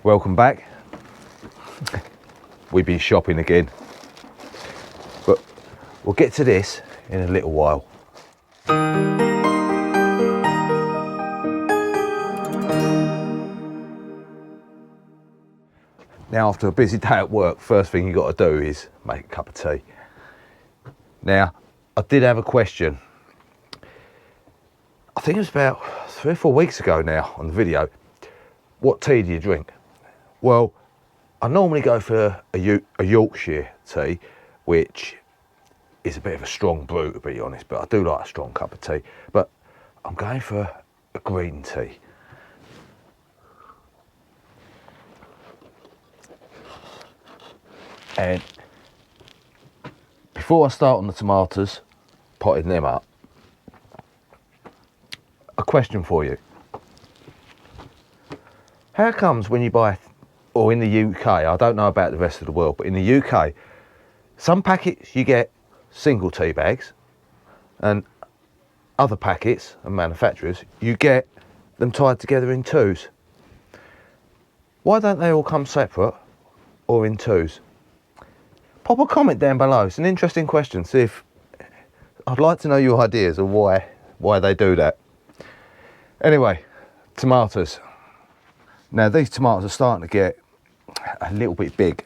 Welcome back. We've been shopping again, but we'll get to this in a little while. Now, after a busy day at work, first thing you've got to do is make a cup of tea. Now, I did have a question. I think it was about 3 or 4 weeks ago now on the video. What tea do you drink? Well, I normally go for a Yorkshire tea, which is a bit of a strong brew, to be honest, but I do like a strong cup of tea. But I'm going for a green tea. And before I start on the tomatoes, potting them up, a question for you. How comes when you buy, or in the UK, I don't know about the rest of the world, but in the UK, some packets you get single tea bags, and other packets and manufacturers, you get them tied together in twos? Why don't they all come separate or in twos? Pop a comment down below. It's an interesting question. See if I'd like to know your ideas of why they do that. Anyway, tomatoes. Now these tomatoes are starting to get a little bit big,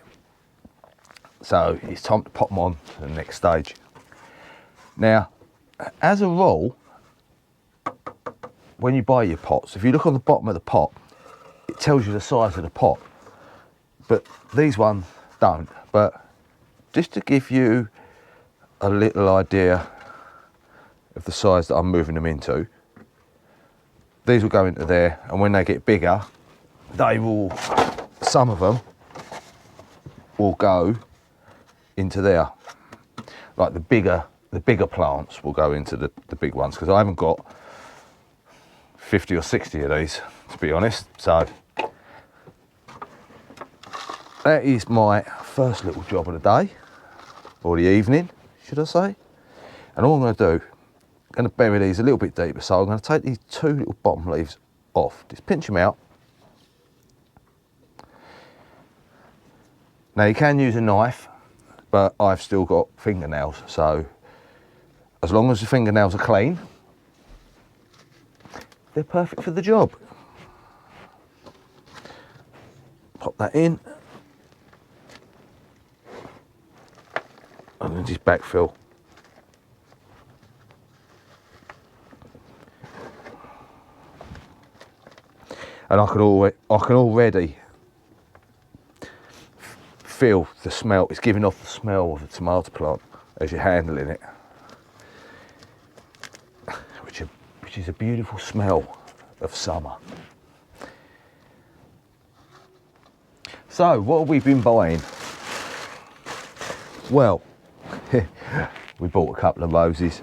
so it's time to pop them on to the next stage. Now, as a rule, when you buy your pots, if you look on the bottom of the pot, it tells you the size of the pot, but these ones don't. But just to give you a little idea of the size that I'm moving them into, these will go into there, and when they get bigger, they will, some of them will go into there. Like the bigger plants will go into the big ones, because I haven't got 50 or 60 of these, to be honest. So that is my first little job of the day, or the evening, should I say. And all I'm going to do, I'm going to bury these a little bit deeper. So I'm going to take these 2 little bottom leaves off, just pinch them out. Now you can use a knife, but I've still got fingernails, so as long as the fingernails are clean, they're perfect for the job. Pop that in, and then just backfill. And I can already feel the smell. It's giving off the smell of the tomato plant as you're handling it, which is a beautiful smell of summer. So what have we been buying? Well, we bought a couple of roses.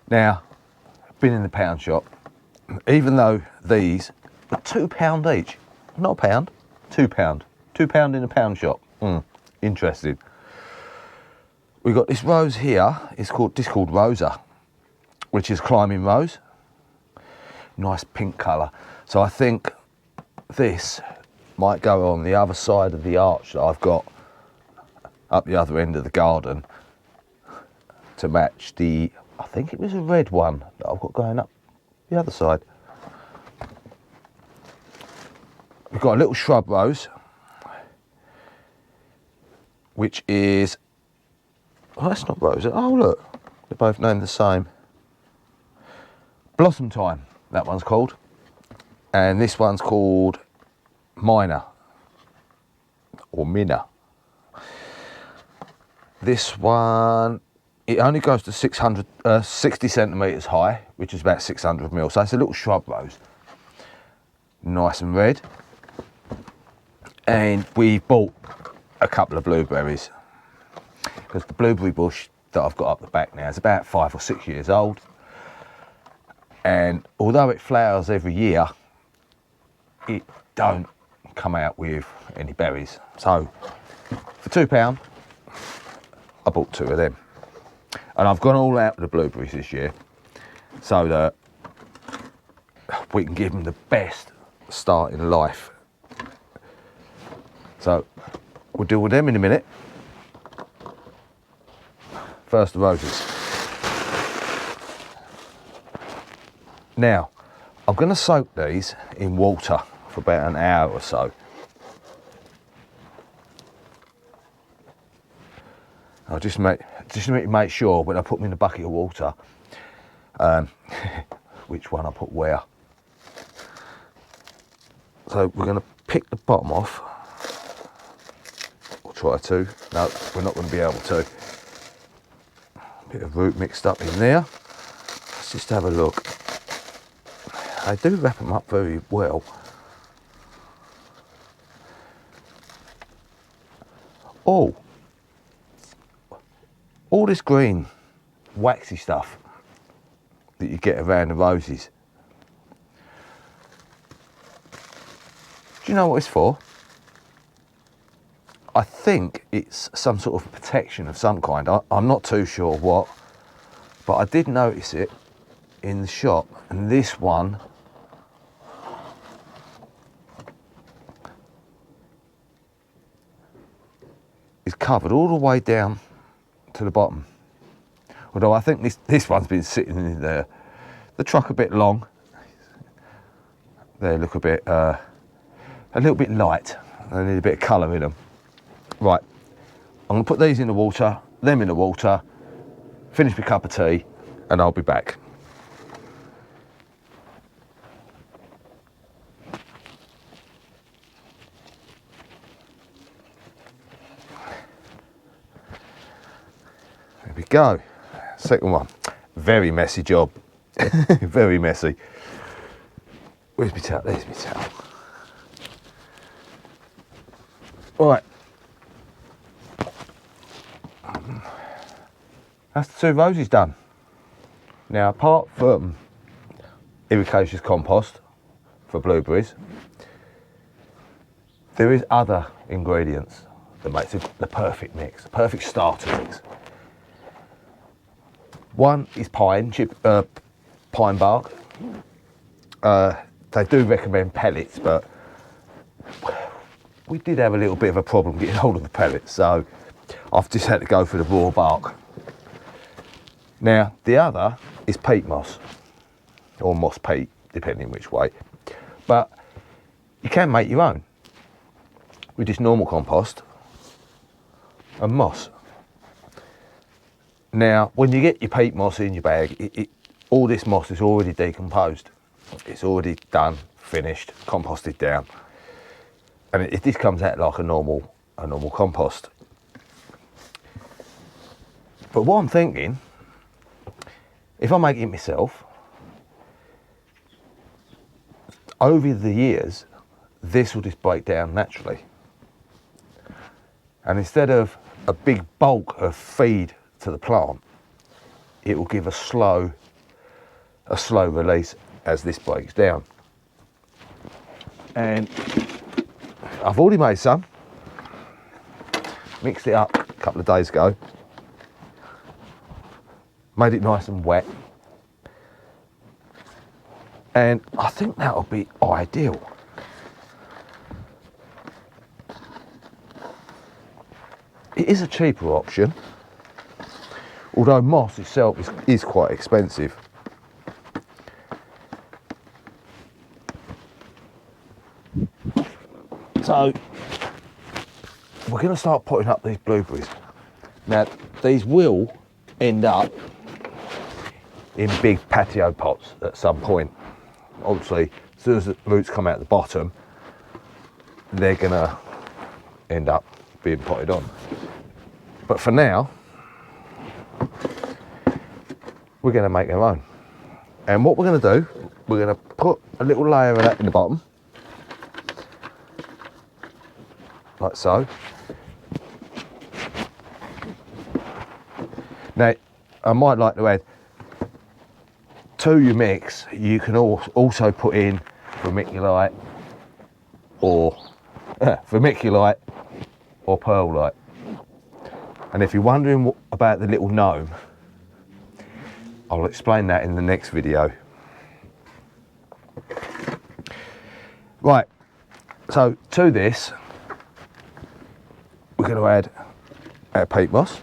Now, I've been in the pound shop, even though these are £2 each, not a pound, £2. £2 in a pound shop. Interesting. We've got this rose here. It's called Rosa, which is climbing rose. Nice pink colour. So I think this might go on the other side of the arch that I've got up the other end of the garden to match the, I think it was a red one that I've got going up the other side. We've got a little shrub rose, which is, oh, that's not rose. Oh, look, they're both named the same. Blossom Time, that one's called. And this one's called Minor, or Minna. This one, it only goes to 60 centimetres high, which is about 600 mil. So it's a little shrub rose, nice and red. And we bought a couple of blueberries, because the blueberry bush that I've got up the back now is about 5 or 6 years old. And although it flowers every year, it don't come out with any berries. So for £2, I bought 2 of them. And I've gone all out with the blueberries this year, so that we can give them the best starting life. So we'll deal with them in a minute. First the roses. Now, I'm going to soak these in water for about an hour or so. I'll just make sure when I put them in a bucket of water, which one I put where. So we're going to pick the bottom off. Or try to. No, we're not going to be able to. Bit of root mixed up in there. Let's just have a look. They do wrap them up very well. Oh, all this green waxy stuff that you get around the roses. Do you know what it's for? I think it's some sort of protection of some kind. I'm not too sure what, but I did notice it in the shop, and this one is covered all the way down to the bottom. Although I think this one's been sitting in the truck a bit long. They look a little bit light. They need a bit of colour in them. Right, I'm going to put these in the water, them in the water, finish my cup of tea, and I'll be back. There we go. Second one. Very messy job. Very messy. Where's my towel? There's my towel. Right. That's the 2 roses done. Now, apart from ericaceous compost for blueberries, there is other ingredients that makes it the perfect mix, the perfect starter mix. One is pine bark. They do recommend pellets, but we did have a little bit of a problem getting hold of the pellets, so I've just had to go for the raw bark. Now, the other is peat moss, or moss peat, depending which way. But you can make your own with just normal compost and moss. Now, when you get your peat moss in your bag, all this moss is already decomposed. It's already done, finished, composted down. And this comes out like a normal compost. But what I'm thinking, if I make it myself, over the years, this will just break down naturally. And instead of a big bulk of feed to the plant, it will give a slow release as this breaks down. And I've already made some, mixed it up a couple of days ago, made it nice and wet, and I think that'll be ideal. It is a cheaper option, although moss itself is quite expensive. So we're going to start putting up these blueberries. Now, these will end up in big patio pots at some point. Obviously, as soon as the roots come out the bottom, they're going to end up being potted on. But for now, we're going to make our own. And what we're going to do, we're going to put a little layer of that in the bottom, like so. Now, I might like to add, to your mix, you can also put in vermiculite or perlite. And if you're wondering about the little gnome, I'll explain that in the next video. Right, so to this, we're going to add our peat moss.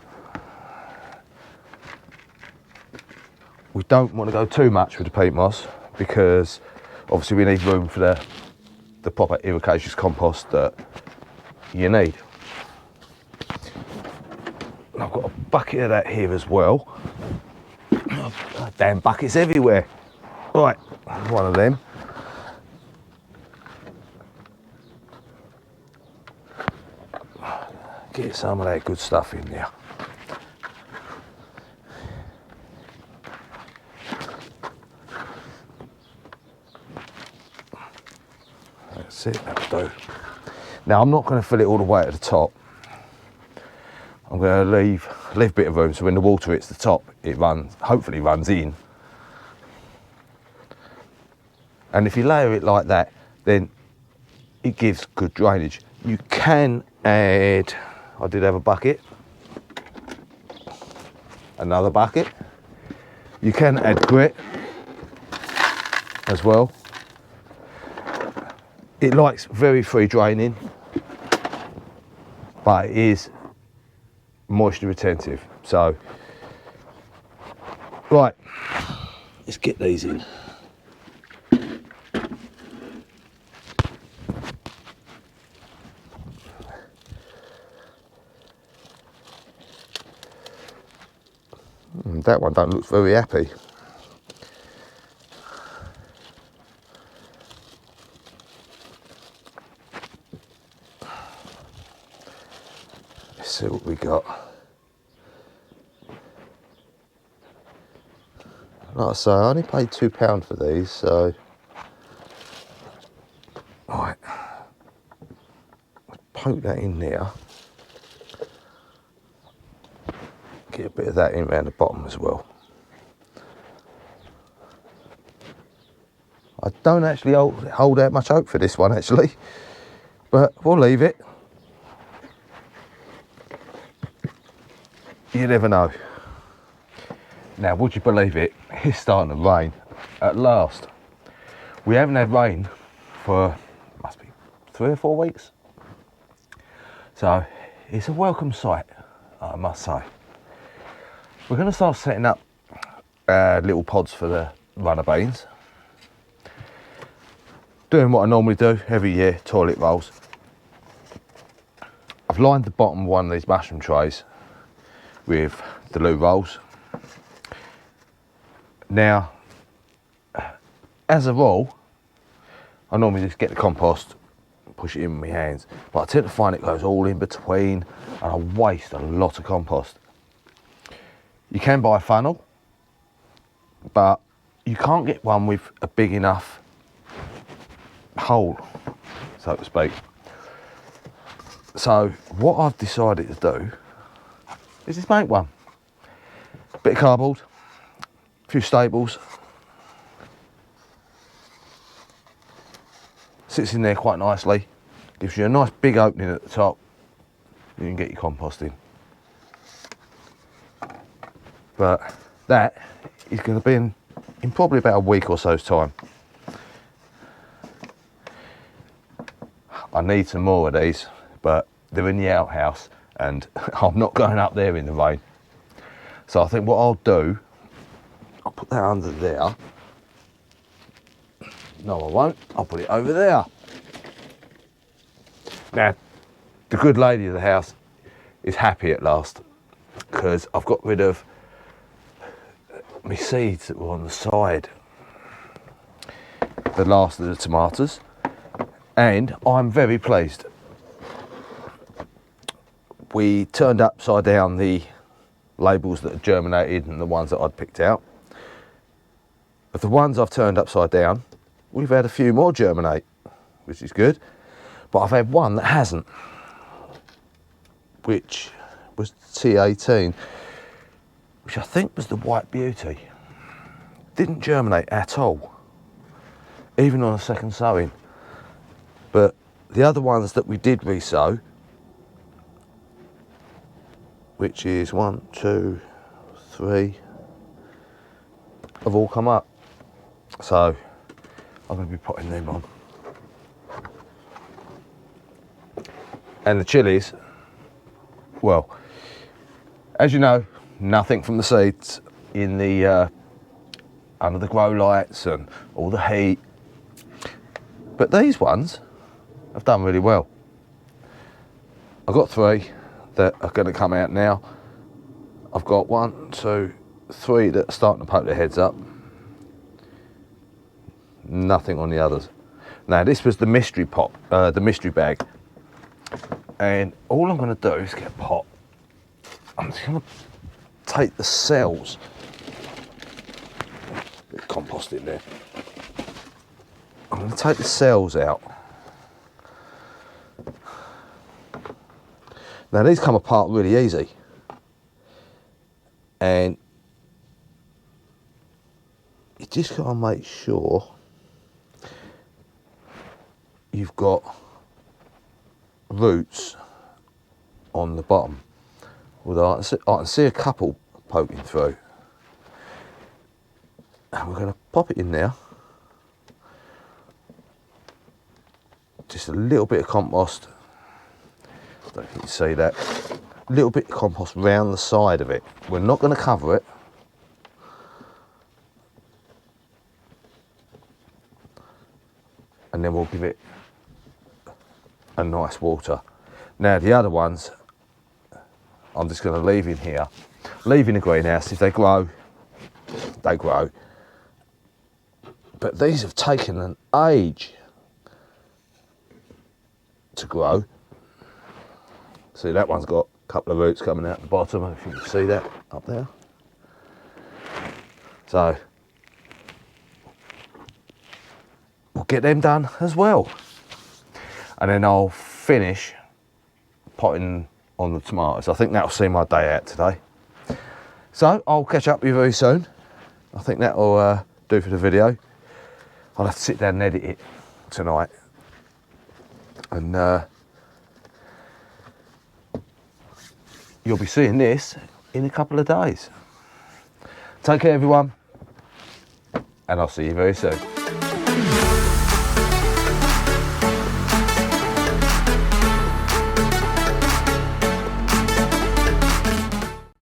We don't want to go too much with the peat moss because obviously we need room for the proper ericaceous compost that you need. And I've got a bucket of that here as well. Oh, damn buckets everywhere. Right, one of them. Get some of that good stuff in there. That's it, that'll do. Now I'm not going to fill it all the way at the top. I'm going to leave a bit of room so when the water hits the top, it hopefully runs in. And if you layer it like that, then it gives good drainage. You can add, I did have a bucket, another bucket. You can add grit as well. It likes very free draining, but it is moisture retentive. So, right, let's get these in. That one don't look very happy. Let's see what we got. Like I say, I only paid £2 for these, so right, poke that in there. Get a bit of that in around the bottom as well. I don't actually hold out much hope for this one actually, but we'll leave it. You never know. Now, would you believe it? It's starting to rain at last. We haven't had rain for, must be 3 or 4 weeks. So it's a welcome sight, I must say. We're going to start setting up little pods for the runner beans. Doing what I normally do every year, toilet rolls. I've lined the bottom of one of these mushroom trays with the loo rolls. Now, as a rule, I normally just get the compost, push it in with my hands, but I tend to find it goes all in between and I waste a lot of compost. You can buy a funnel, but you can't get one with a big enough hole, so to speak. So what I've decided to do is just make one. Bit of cardboard, a few staples. Sits in there quite nicely. Gives you a nice big opening at the top. You can get your compost in. But that is going to be in probably about a week or so's time. I need some more of these, but they're in the outhouse and I'm not going up there in the rain. So I think what I'll do, I'll put that under there. No, I won't. I'll put it over there. Now, the good lady of the house is happy at last because I've got rid of my seeds that were on the side, the last of the tomatoes, and I'm very pleased. We turned upside down the labels that had germinated and the ones that I'd picked out. Of the ones I've turned upside down, we've had a few more germinate, which is good, but I've had one that hasn't, which was T18, which I think was the White Beauty. Didn't germinate at all, even on a second sowing. But the other ones that we did resow, which is 1, 2, 3, have all come up. So I'm going to be putting them on. And the chilies, well, as you know, nothing from the seeds in the under the grow lights and all the heat. But these ones have done really well. I've got 3 that are going to come out now. I've got 1, 2, 3 that are starting to poke their heads up. Nothing on the others. Now this was the mystery pot, the mystery bag. And all I'm going to do is get a pot. I'm just going to take the cells. Bit of compost in there. I'm going to take the cells out. Now these come apart really easy. And you just got to make sure you've got roots on the bottom. Although I can see a couple poking through. And we're going to pop it in now. Just a little bit of compost. I don't know if you can see that. A little bit of compost round the side of it. We're not going to cover it. And then we'll give it a nice water. Now the other ones, I'm just going to leave in here. Leave in the greenhouse. If they grow, they grow. But these have taken an age to grow. See, that one's got a couple of roots coming out the bottom, if you can see that up there. So we'll get them done as well. And then I'll finish potting on the tomatoes. I think that'll see my day out today. So I'll catch up with you very soon. I think that'll do for the video. I'll have to sit down and edit it tonight. And you'll be seeing this in a couple of days. Take care everyone, and I'll see you very soon.